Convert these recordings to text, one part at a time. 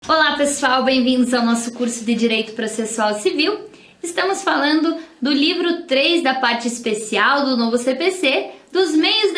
Olá pessoal, bem-vindos ao nosso curso de Direito Processual Civil. Estamos falando do livro 3 da parte especial do novo CPC, dos meios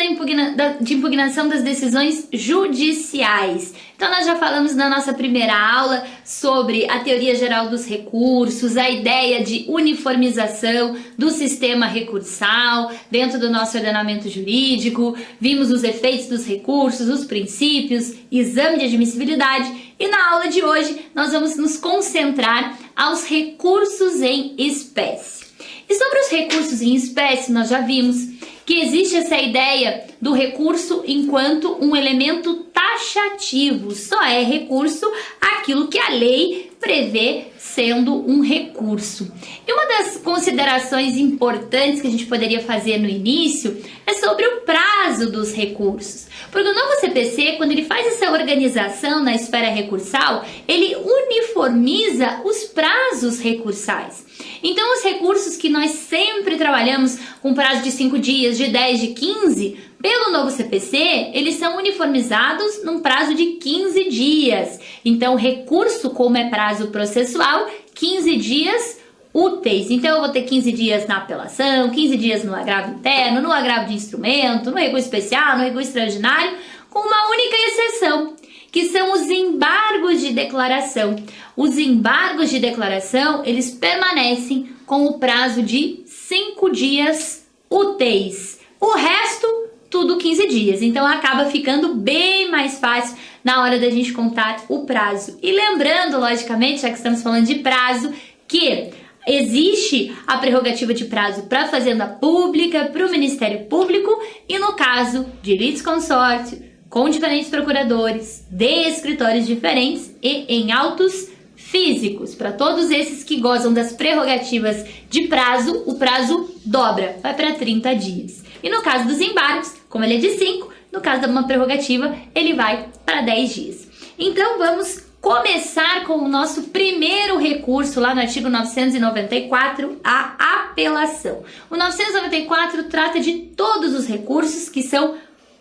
de impugnação das decisões judiciais. Então nós já falamos na nossa primeira aula sobre a teoria geral dos recursos, a ideia de uniformização do sistema recursal dentro do nosso ordenamento jurídico, vimos os efeitos dos recursos, os princípios, exame de admissibilidade e na aula de hoje nós vamos nos concentrar aos recursos em espécie. E sobre os recursos em espécie, nós já vimos que existe essa ideia do recurso enquanto um elemento taxativo. Só é recurso aquilo que a lei prevê sendo um recurso. E uma das considerações importantes que a gente poderia fazer no início é sobre o prazo dos recursos. Porque o novo CPC, quando ele faz essa organização na esfera recursal, ele uniformiza os prazos recursais. Então, os recursos que nós sempre trabalhamos com prazo de 5 dias, de 10, de 15, pelo novo CPC, eles são uniformizados num prazo de 15 dias. Então, recurso, como é prazo processual, 15 dias úteis. Então, eu vou ter 15 dias na apelação, 15 dias no agravo interno, no agravo de instrumento, no recurso especial, no recurso extraordinário, com uma única exceção, que são os embargos de declaração. Os embargos de declaração, eles permanecem com o prazo de 5 dias úteis. O resto, tudo 15 dias. Então, acaba ficando bem mais fácil na hora da gente contar o prazo. E lembrando, logicamente, já que estamos falando de prazo, que existe a prerrogativa de prazo para a Fazenda Pública, para o Ministério Público e, no caso de litisconsórcio, com diferentes procuradores, de escritórios diferentes e em autos físicos. Para todos esses que gozam das prerrogativas de prazo, o prazo dobra, vai para 30 dias. E no caso dos embargos, como ele é de 5, no caso de uma prerrogativa, ele vai para 10 dias. Então vamos começar com o nosso primeiro recurso lá no artigo 994, a apelação. O 994 trata de todos os recursos que são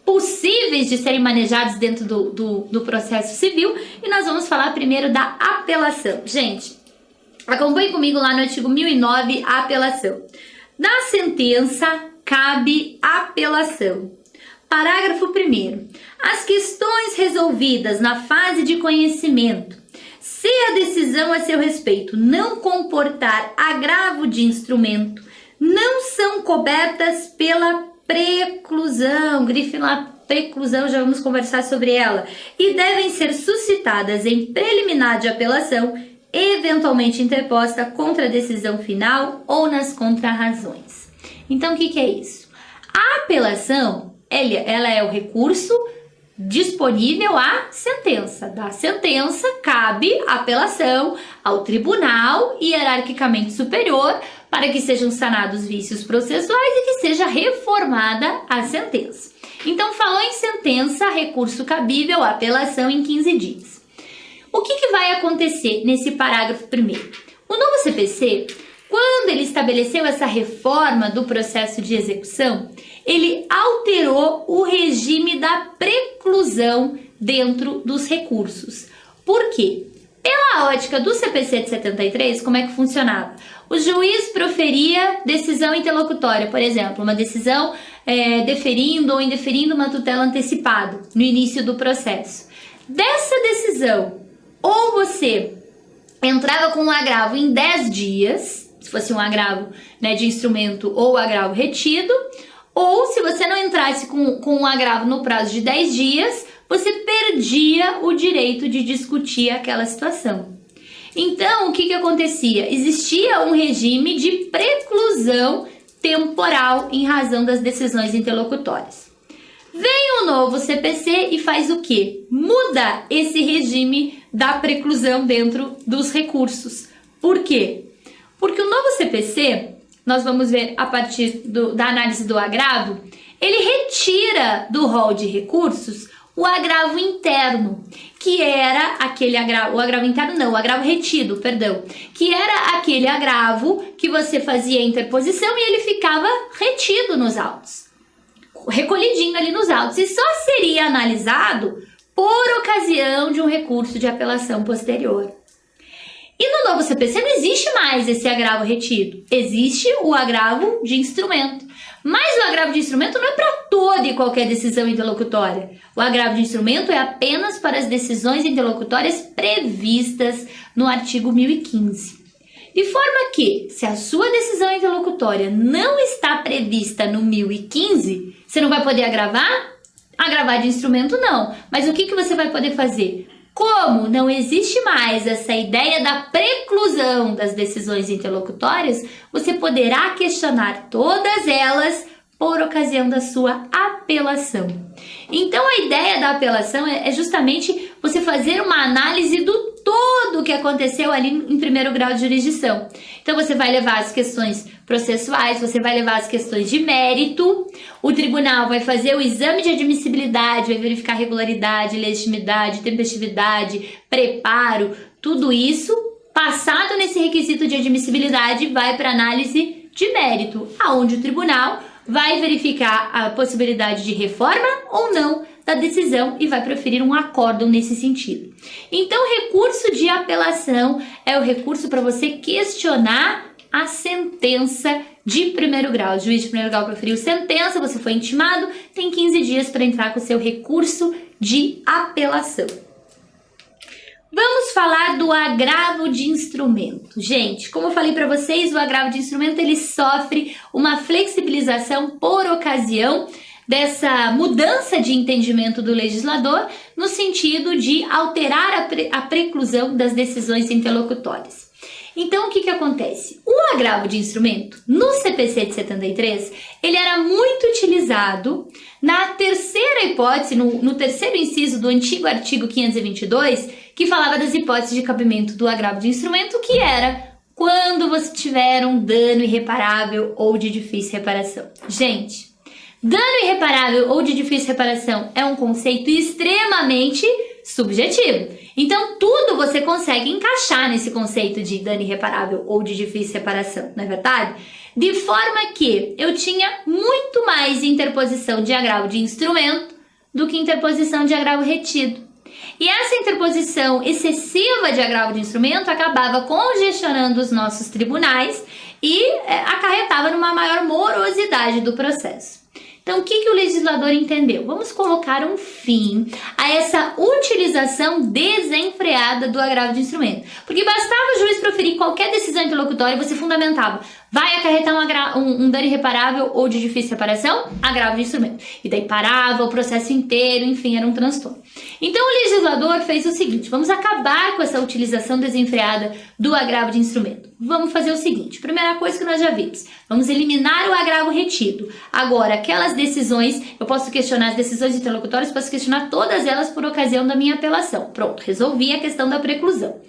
possíveis de serem manejados dentro do processo civil e nós vamos falar primeiro da apelação. Gente, acompanhe comigo lá no artigo 1009, a apelação. Da sentença cabe apelação. Parágrafo 1º. As questões resolvidas na fase de conhecimento, se a decisão a seu respeito não comportar agravo de instrumento, não são cobertas pela preclusão. Grife lá, preclusão, já vamos conversar sobre ela. E devem ser suscitadas em preliminar de apelação, eventualmente interposta contra a decisão final ou nas contrarrazões. Então, o que é isso? A apelação, ela é o recurso disponível à sentença. Da sentença, cabe apelação ao tribunal hierarquicamente superior para que sejam sanados vícios processuais e que seja reformada a sentença. Então, falou em sentença, recurso cabível, apelação em 15 dias. O que vai acontecer nesse parágrafo 1º? O novo CPC, quando ele estabeleceu essa reforma do processo de execução, ele alterou o regime da preclusão dentro dos recursos. Por quê? Pela ótica do CPC de 73, como é que funcionava? O juiz proferia decisão interlocutória, por exemplo, uma decisão deferindo ou indeferindo uma tutela antecipada no início do processo. Dessa decisão, ou você entrava com um agravo em 10 dias, se fosse um agravo de instrumento ou agravo retido, ou se você não entrasse com um agravo no prazo de 10 dias, você perdia o direito de discutir aquela situação. Então, o que acontecia? Existia um regime de preclusão temporal em razão das decisões interlocutórias. Vem o novo CPC e faz o quê? Muda esse regime da preclusão dentro dos recursos. Por quê? Porque o novo CPC, nós vamos ver a partir da análise do agravo, ele retira do rol de recursos o agravo interno, que era aquele agravo, o agravo retido, perdão, que era aquele agravo que você fazia a interposição e ele ficava retido nos autos, recolhidinho ali nos autos, e só seria analisado por ocasião de um recurso de apelação posterior. E no novo CPC não existe mais esse agravo retido, existe o agravo de instrumento. Mas o agravo de instrumento não é para toda e qualquer decisão interlocutória. O agravo de instrumento é apenas para as decisões interlocutórias previstas no artigo 1015. De forma que, se a sua decisão interlocutória não está prevista no 1015, você não vai poder agravar? Agravar de instrumento não. Mas o que você vai poder fazer? Como não existe mais essa ideia da preclusão das decisões interlocutórias, você poderá questionar todas elas por ocasião da sua apelação. Então, a ideia da apelação é justamente você fazer uma análise do todo que aconteceu ali em primeiro grau de jurisdição. Então, você vai levar as questões processuais, você vai levar as questões de mérito, o tribunal vai fazer o exame de admissibilidade, vai verificar regularidade, legitimidade, tempestividade, preparo, tudo isso, passado nesse requisito de admissibilidade, vai para análise de mérito, aonde o tribunal vai verificar a possibilidade de reforma ou não da decisão e vai proferir um acórdão nesse sentido. Então, recurso de apelação é o recurso para você questionar a sentença de primeiro grau. O juiz de primeiro grau proferiu sentença, você foi intimado, tem 15 dias para entrar com o seu recurso de apelação. Vamos falar do agravo de instrumento. Gente, como eu falei para vocês, o agravo de instrumento ele sofre uma flexibilização por ocasião dessa mudança de entendimento do legislador no sentido de alterar a preclusão das decisões interlocutórias. Então, o que acontece? O agravo de instrumento, no CPC de 73, ele era muito utilizado na terceira hipótese, no terceiro inciso do antigo artigo 522, que falava das hipóteses de cabimento do agravo de instrumento, que era quando você tiver um dano irreparável ou de difícil reparação. Gente, dano irreparável ou de difícil reparação é um conceito extremamente subjetivo. Então, tudo você consegue encaixar nesse conceito de dano irreparável ou de difícil reparação, não é verdade? De forma que eu tinha muito mais interposição de agravo de instrumento do que interposição de agravo retido. E essa interposição excessiva de agravo de instrumento acabava congestionando os nossos tribunais e acarretava numa maior morosidade do processo. Então, o que o legislador entendeu? Vamos colocar um fim a essa utilização desenfreada do agravo de instrumento. Porque bastava o juiz proferir qualquer decisão interlocutória e você fundamentava. Vai acarretar um dano irreparável ou de difícil reparação? Agravo de instrumento. E daí parava o processo inteiro, enfim, era um transtorno. Então, o legislador fez o seguinte, vamos acabar com essa utilização desenfreada do agravo de instrumento. Vamos fazer o seguinte, primeira coisa que nós já vimos, vamos eliminar o agravo retido. Agora, aquelas decisões, eu posso questionar as decisões interlocutórias, posso questionar todas elas por ocasião da minha apelação. Pronto, resolvi a questão da preclusão.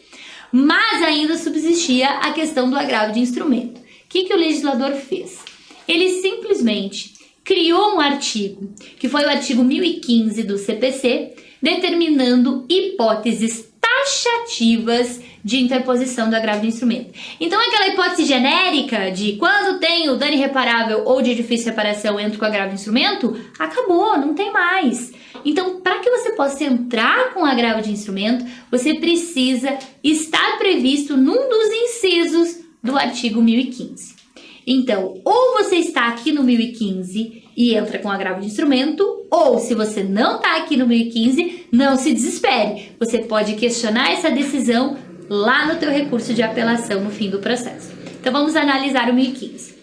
Mas ainda subsistia a questão do agravo de instrumento. O que o legislador fez? Ele simplesmente criou um artigo, que foi o artigo 1015 do CPC, determinando hipóteses taxativas de interposição do agravo de instrumento. Então, aquela hipótese genérica de quando tem o dano irreparável ou de difícil reparação entra com o agravo de instrumento, acabou, não tem mais. Então, para que você possa entrar com o agravo de instrumento, você precisa estar previsto num dos incisos do artigo 1015. Então, ou você está aqui no 1015 e entra com agravo de instrumento, ou se você não está aqui no 1015, não se desespere. Você pode questionar essa decisão lá no teu recurso de apelação no fim do processo. Então, vamos analisar o 1015.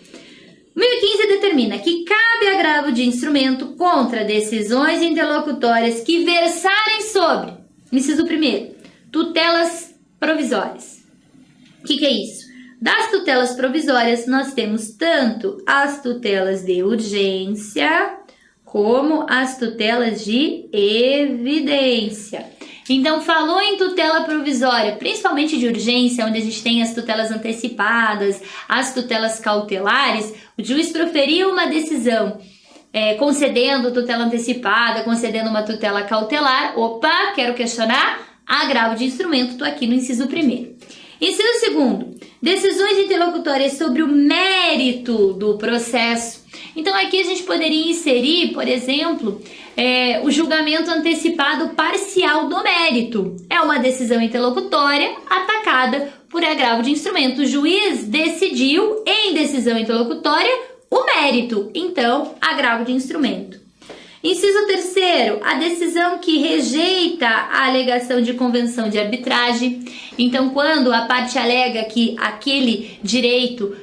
O 1015 determina que cabe agravo de instrumento contra decisões interlocutórias que versarem sobre, inciso 1º, tutelas provisórias. O que é isso? Das tutelas provisórias, nós temos tanto as tutelas de urgência como as tutelas de evidência. Então, falou em tutela provisória, principalmente de urgência, onde a gente tem as tutelas antecipadas, as tutelas cautelares, o juiz proferiu uma decisão concedendo tutela antecipada, concedendo uma tutela cautelar. Opa, quero questionar agravo de instrumento, estou aqui no inciso 1º. Inciso 2º, decisões interlocutórias sobre o mérito do processo. Então aqui a gente poderia inserir, por exemplo, o julgamento antecipado parcial do mérito. É uma decisão interlocutória atacada por agravo de instrumento. O juiz decidiu em decisão interlocutória o mérito, então agravo de instrumento. Inciso 3º, a decisão que rejeita a alegação de convenção de arbitragem. Então, quando a parte alega que aquele direito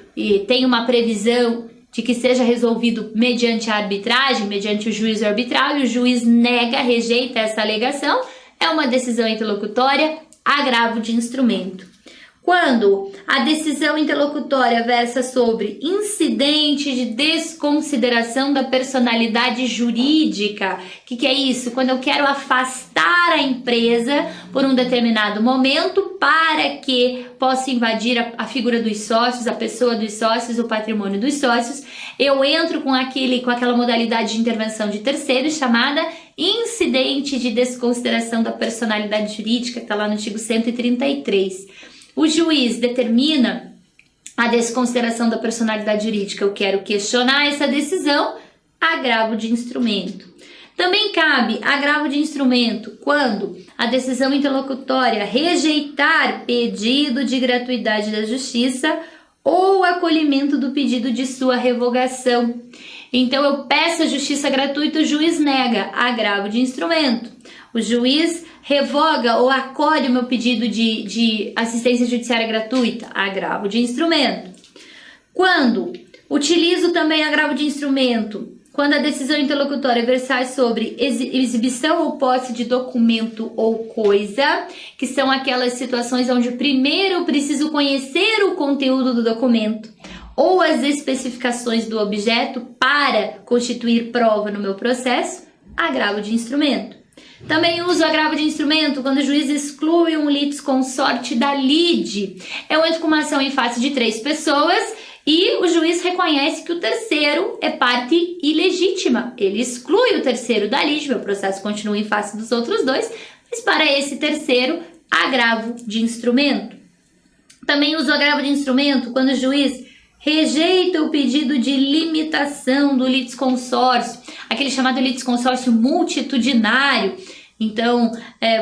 tem uma previsão de que seja resolvido mediante a arbitragem, mediante o juízo arbitral, e o juiz nega, rejeita essa alegação, é uma decisão interlocutória, agravo de instrumento. Quando a decisão interlocutória versa sobre incidente de desconsideração da personalidade jurídica. O que é isso? Quando eu quero afastar a empresa por um determinado momento para que possa invadir a figura dos sócios, a pessoa dos sócios, o patrimônio dos sócios, eu entro com aquela modalidade de intervenção de terceiros chamada incidente de desconsideração da personalidade jurídica, que está lá no artigo 133. O juiz determina a desconsideração da personalidade jurídica. Eu quero questionar essa decisão, agravo de instrumento. Também cabe agravo de instrumento quando a decisão interlocutória rejeitar pedido de gratuidade da justiça ou acolhimento do pedido de sua revogação. Então, eu peço a justiça gratuita, o juiz nega, agravo de instrumento. O juiz revoga ou acolhe o meu pedido de assistência judiciária gratuita, agravo de instrumento. Quando utilizo também agravo de instrumento, quando a decisão interlocutória versar sobre exibição ou posse de documento ou coisa, que são aquelas situações onde primeiro eu preciso conhecer o conteúdo do documento ou as especificações do objeto para constituir prova no meu processo, agravo de instrumento. Também uso agravo de instrumento quando o juiz exclui um litisconsorte da lide. Eu entro com uma ação em face de 3 pessoas e o juiz reconhece que o terceiro é parte ilegítima. Ele exclui o terceiro da lide, meu processo continua em face dos outros 2, mas para esse terceiro, agravo de instrumento. Também uso agravo de instrumento quando o juiz rejeita o pedido de limitação do litisconsórcio, aquele chamado litisconsórcio multitudinário. Então,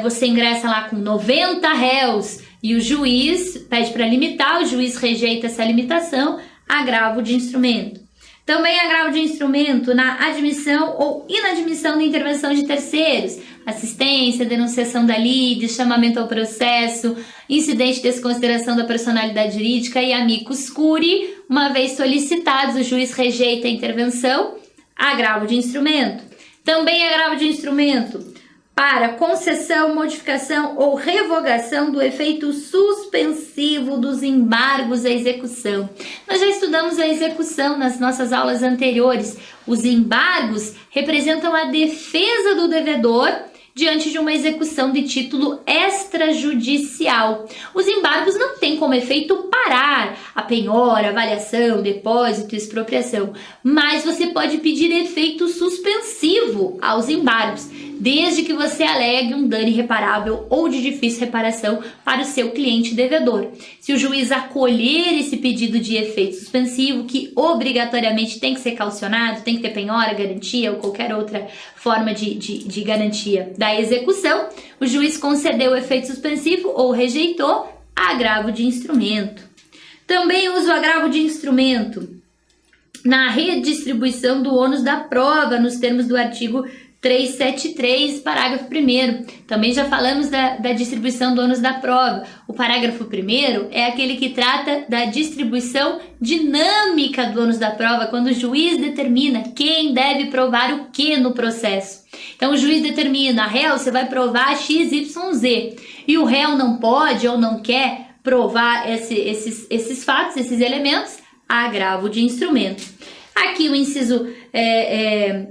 você ingressa lá com 90 réus e o juiz pede para limitar, o juiz rejeita essa limitação, agravo de instrumento. Também agravo de instrumento na admissão ou inadmissão da intervenção de terceiros, assistência, denunciação da lide, chamamento ao processo, incidente de desconsideração da personalidade jurídica e amicus curiae. Uma vez solicitados, o juiz rejeita a intervenção, agravo de instrumento. Também agravo de instrumento para concessão, modificação ou revogação do efeito suspensivo dos embargos à execução. Nós já estudamos a execução nas nossas aulas anteriores. Os embargos representam a defesa do devedor diante de uma execução de título extrajudicial. Os embargos não têm como efeito parar a penhora, avaliação, depósito, expropriação, mas você pode pedir efeito suspensivo aos embargos, desde que você alegue um dano irreparável ou de difícil reparação para o seu cliente devedor. Se o juiz acolher esse pedido de efeito suspensivo, que obrigatoriamente tem que ser calcionado, tem que ter penhora, garantia ou qualquer outra forma de garantia da execução, o juiz concedeu o efeito suspensivo ou rejeitou, agravo de instrumento. Também uso agravo de instrumento na redistribuição do ônus da prova, nos termos do artigo 373, parágrafo 1º. Também já falamos da distribuição do ônus da prova. O parágrafo 1º é aquele que trata da distribuição dinâmica do ônus da prova, quando o juiz determina quem deve provar o que no processo. Então o juiz determina, réu, você vai provar x, y, z. E o réu não pode ou não quer provar esses fatos, esses elementos, agravo de instrumento. Aqui o inciso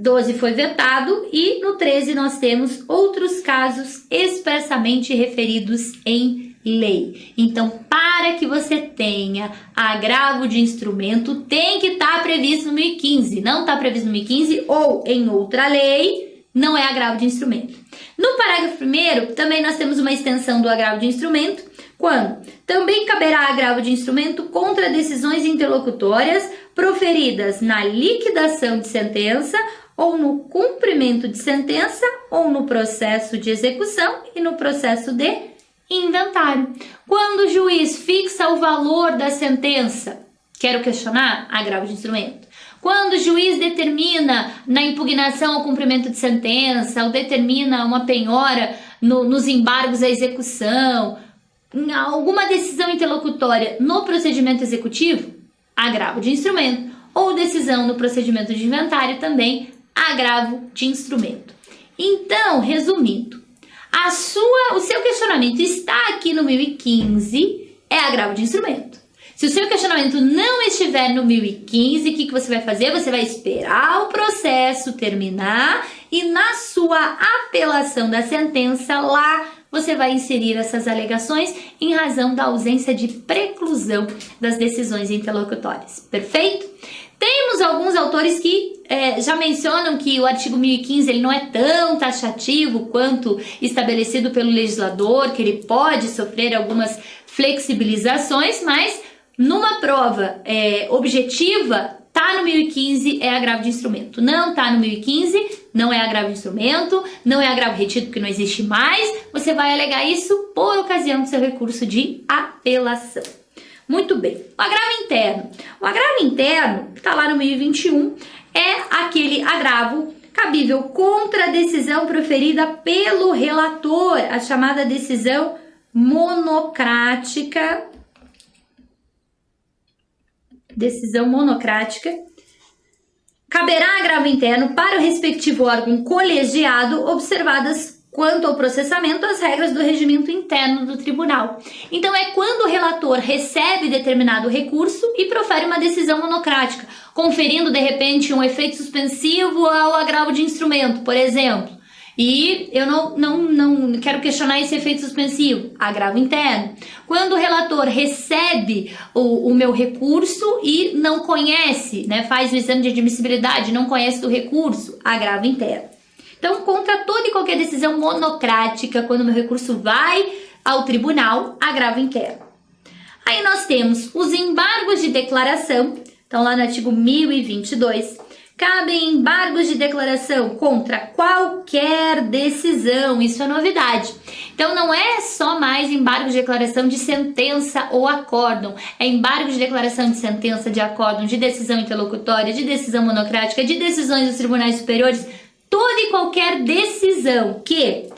12 foi vetado e no 13 nós temos outros casos expressamente referidos em lei. Então, para que você tenha agravo de instrumento, tem que estar previsto no 1015. Não está previsto no 1015 ou em outra lei, não é agravo de instrumento. No parágrafo 1º, também nós temos uma extensão do agravo de instrumento, quando também caberá agravo de instrumento contra decisões interlocutórias proferidas na liquidação de sentença ou no cumprimento de sentença ou no processo de execução e no processo de inventário. Quando o juiz fixa o valor da sentença, quero questionar, agravo de instrumento. Quando o juiz determina na impugnação ao cumprimento de sentença ou determina uma penhora nos embargos à execução, alguma decisão interlocutória no procedimento executivo, agravo de instrumento, ou decisão no procedimento de inventário também, agravo de instrumento. Então, resumindo, o seu questionamento está aqui no 1015, é agravo de instrumento. Se o seu questionamento não estiver no 1015, o que você vai fazer? Você vai esperar o processo terminar e na sua apelação da sentença lá você vai inserir essas alegações em razão da ausência de preclusão das decisões interlocutórias. Perfeito? Temos alguns autores que já mencionam que o artigo 1015 ele não é tão taxativo quanto estabelecido pelo legislador, que ele pode sofrer algumas flexibilizações, mas numa prova objetiva, tá no 1015 é agravo de instrumento. Não tá no 1015, não é agravo de instrumento, não é agravo retido porque não existe mais. Você vai alegar isso por ocasião do seu recurso de apelação. Muito bem. O agravo interno. O agravo interno, que tá lá no 1021, é aquele agravo cabível contra a decisão proferida pelo relator, a chamada decisão monocrática. Decisão monocrática. Caberá agravo interno para o respectivo órgão colegiado, observadas quanto ao processamento as regras do regimento interno do tribunal. Então é quando o relator recebe determinado recurso e profere uma decisão monocrática, conferindo de repente um efeito suspensivo ao agravo de instrumento, por exemplo. E eu não quero questionar esse efeito suspensivo, agravo interno. Quando o relator recebe o meu recurso e não conhece, faz o exame de admissibilidade, não conhece do recurso, agravo interno. Então, contra toda e qualquer decisão monocrática, quando o meu recurso vai ao tribunal, agravo interno. Aí nós temos os embargos de declaração, então lá no artigo 1022, cabem embargos de declaração contra qualquer decisão, isso é novidade. Então não é só mais embargo de declaração de sentença ou acórdão, é embargo de declaração de sentença, de acórdão, de decisão interlocutória, de decisão monocrática, de decisões dos tribunais superiores, toda e qualquer decisão que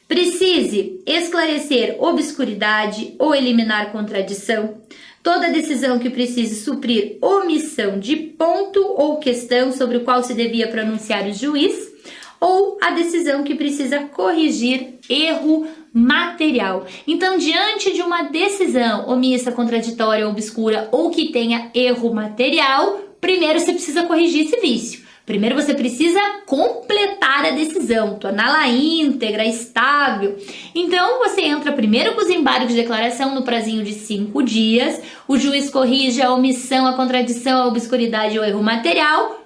precise esclarecer obscuridade ou eliminar contradição, toda decisão que precise suprir omissão de ponto ou questão sobre o qual se devia pronunciar o juiz, ou a decisão que precisa corrigir erro material. Então, diante de uma decisão omissa, contraditória, obscura ou que tenha erro material, primeiro você precisa corrigir esse vício. Primeiro você precisa completar a decisão, torná-la íntegra, estável. Então você entra primeiro com os embargos de declaração no prazinho de 5 dias, o juiz corrige a omissão, a contradição, a obscuridade ou erro material,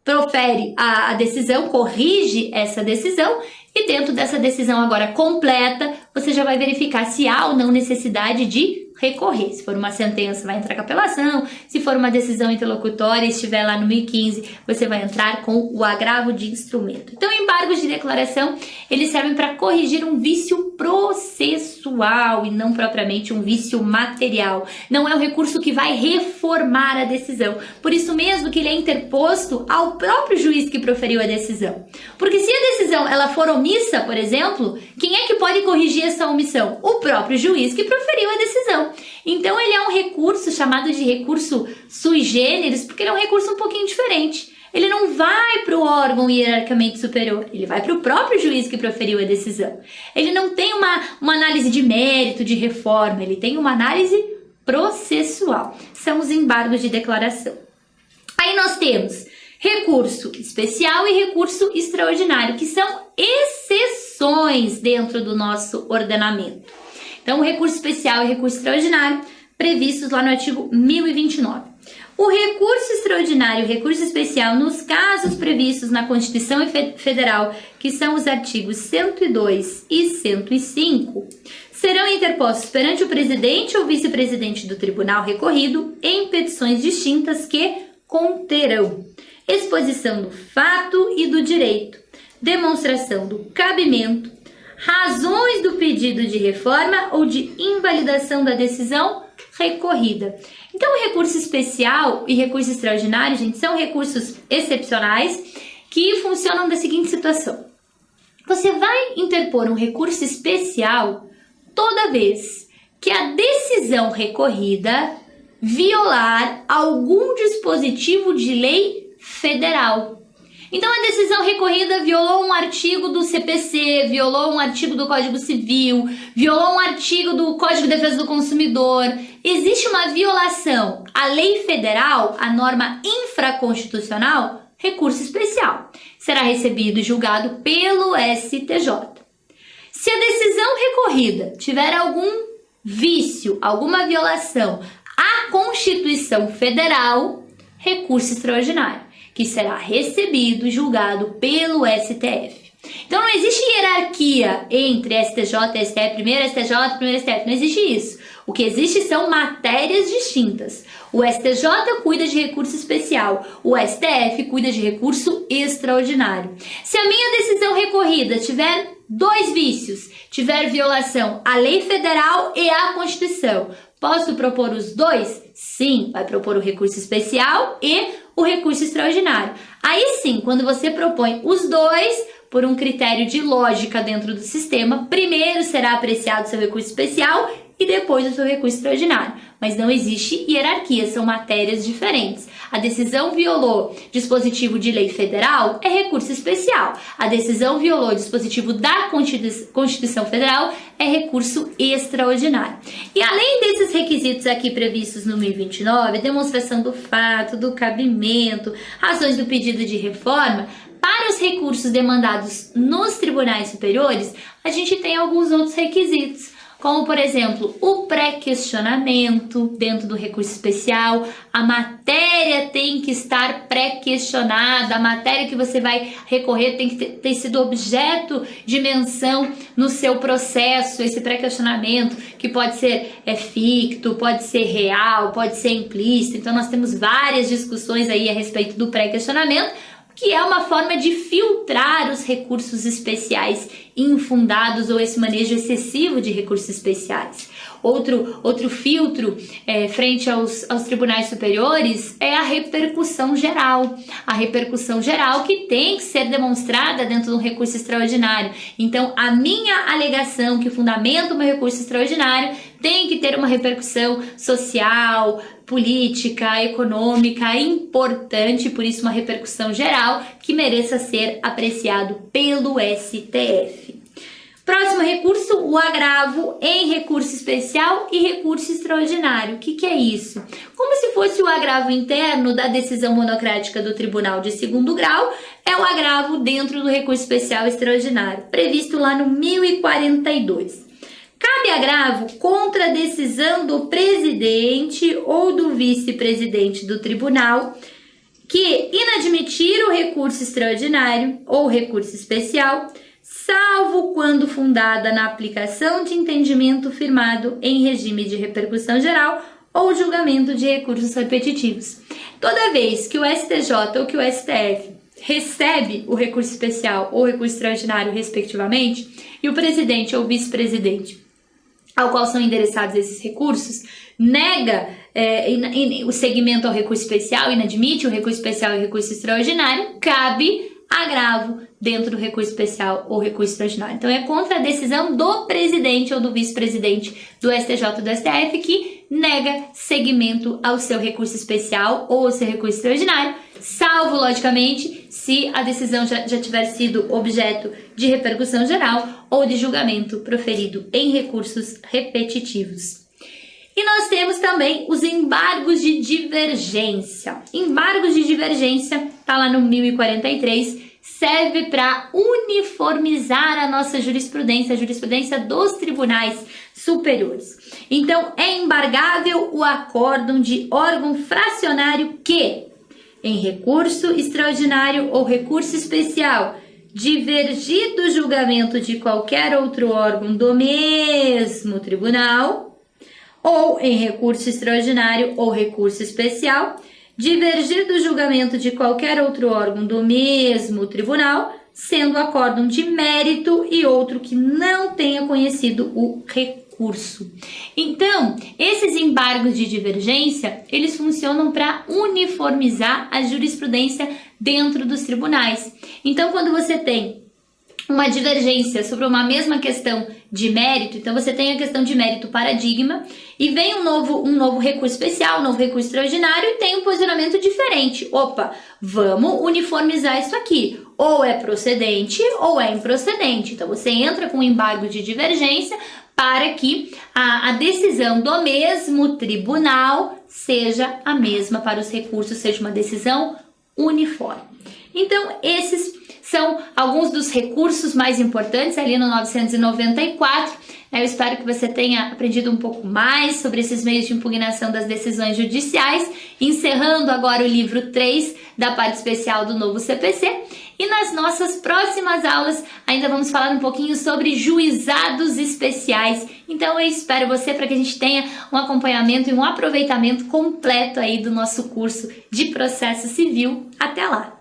profere a decisão, corrige essa decisão e dentro dessa decisão agora completa, você já vai verificar se há ou não necessidade de recorrer. Se for uma sentença, vai entrar com apelação. Se for uma decisão interlocutória e estiver lá no 1015, você vai entrar com o agravo de instrumento. Então, embargos de declaração, eles servem para corrigir um vício processual e não propriamente um vício material. Não é um recurso que vai reformar a decisão. Por isso mesmo que ele é interposto ao próprio juiz que proferiu a decisão. Porque se a decisão ela for omissa, por exemplo, quem é que pode corrigir essa omissão? O próprio juiz que proferiu a decisão. Então ele é um recurso chamado de recurso sui generis, porque ele é um recurso um pouquinho diferente. Ele não vai para o órgão hierarquicamente superior, ele vai para o próprio juiz que proferiu a decisão. Ele não tem uma análise de mérito, de reforma, ele tem uma análise processual. São os embargos de declaração. Aí nós temos recurso especial e recurso extraordinário, que são exceções dentro do nosso ordenamento. Então, o recurso especial e recurso extraordinário, previstos lá no artigo 1029. O recurso extraordinário e o recurso especial nos casos previstos na Constituição Federal, que são os artigos 102 e 105, serão interpostos perante o presidente ou vice-presidente do tribunal recorrido em petições distintas que conterão exposição do fato e do direito, demonstração do cabimento, razões do pedido de reforma ou de invalidação da decisão recorrida. Então, o recurso especial e recurso extraordinário, gente, são recursos excepcionais que funcionam da seguinte situação. Você vai interpor um recurso especial toda vez que a decisão recorrida violar algum dispositivo de lei federal. Então, a decisão recorrida violou um artigo do CPC, violou um artigo do Código Civil, violou um artigo do Código de Defesa do Consumidor. Existe uma violação à lei federal, à norma infraconstitucional, recurso especial. Será recebido e julgado pelo STJ. Se a decisão recorrida tiver algum vício, alguma violação à Constituição Federal, recurso extraordinário, que será recebido e julgado pelo STF. Então, não existe hierarquia entre STJ e STF, primeiro STJ, primeiro STF, não existe isso. O que existe são matérias distintas. O STJ cuida de recurso especial, o STF cuida de recurso extraordinário. Se a minha decisão recorrida tiver dois vícios, tiver violação à lei federal e à Constituição, posso propor os dois? Sim, vai propor o recurso especial e o recurso extraordinário. Aí sim, quando você propõe os dois, por um critério de lógica dentro do sistema, primeiro será apreciado o seu recurso especial e depois o seu recurso extraordinário. Mas não existe hierarquia, são matérias diferentes. A decisão violou dispositivo de lei federal, é recurso especial. A decisão violou dispositivo da Constituição Federal, é recurso extraordinário. E além desses requisitos aqui previstos no 1029, demonstração do fato, do cabimento, razões do pedido de reforma, para os recursos demandados nos tribunais superiores, a gente tem alguns outros requisitos, como, por exemplo, o pré-questionamento dentro do recurso especial. A matéria tem que estar pré-questionada, a matéria que você vai recorrer tem que ter sido objeto de menção no seu processo, esse pré-questionamento, que pode ser ficto, pode ser real, pode ser implícito. Então, nós temos várias discussões aí a respeito do pré-questionamento, que é uma forma de filtrar os recursos especiais infundados ou esse manejo excessivo de recursos especiais. Outro filtro frente aos tribunais superiores é a repercussão geral. A repercussão geral que tem que ser demonstrada dentro de um recurso extraordinário. Então, a minha alegação que fundamenta o meu recurso extraordinário tem que ter uma repercussão social, política, econômica importante, por isso uma repercussão geral que mereça ser apreciado pelo STF. Próximo recurso, o agravo em recurso especial e recurso extraordinário. O que é isso? Como se fosse o agravo interno da decisão monocrática do Tribunal de Segundo Grau, é o agravo dentro do recurso especial e extraordinário, previsto lá no 1042. Cabe agravo contra a decisão do presidente ou do vice-presidente do tribunal que inadmitir o recurso extraordinário ou recurso especial, salvo quando fundada na aplicação de entendimento firmado em regime de repercussão geral ou julgamento de recursos repetitivos. Toda vez que o STJ ou que o STF recebe o recurso especial ou recurso extraordinário, respectivamente, e o presidente ou vice-presidente ao qual são endereçados esses recursos, nega o segmento ao recurso especial, inadmite o recurso especial e o recurso extraordinário, cabe agravo dentro do recurso especial ou recurso extraordinário. Então, é contra a decisão do presidente ou do vice-presidente do STJ ou do STF que nega seguimento ao seu recurso especial ou ao seu recurso extraordinário, salvo, logicamente, se a decisão já tiver sido objeto de repercussão geral ou de julgamento proferido em recursos repetitivos. E nós temos também os embargos de divergência. Embargos de divergência, está lá no 1043, serve para uniformizar a nossa jurisprudência, a jurisprudência dos tribunais superiores. Então, é embargável o acórdão de órgão fracionário que, em recurso extraordinário ou recurso especial, divergir do julgamento de qualquer outro órgão do mesmo tribunal, ou em recurso extraordinário ou recurso especial, divergir do julgamento de qualquer outro órgão do mesmo tribunal, sendo acórdão de mérito e outro que não tenha conhecido o recurso. Então, esses embargos de divergência, eles funcionam para uniformizar a jurisprudência dentro dos tribunais. Então, quando você tem uma divergência sobre uma mesma questão de mérito, então você tem a questão de mérito paradigma e vem um novo recurso especial, um novo recurso extraordinário e tem um posicionamento diferente. Opa, vamos uniformizar isso aqui. Ou é procedente ou é improcedente. Então você entra com um embargo de divergência para que a decisão do mesmo tribunal seja a mesma para os recursos, seja uma decisão uniforme. Então, esses são alguns dos recursos mais importantes ali no 994. Eu espero que você tenha aprendido um pouco mais sobre esses meios de impugnação das decisões judiciais, encerrando agora o livro 3 da parte especial do novo CPC. E nas nossas próximas aulas ainda vamos falar um pouquinho sobre juizados especiais. Então eu espero você para que a gente tenha um acompanhamento e um aproveitamento completo aí do nosso curso de processo civil. Até lá!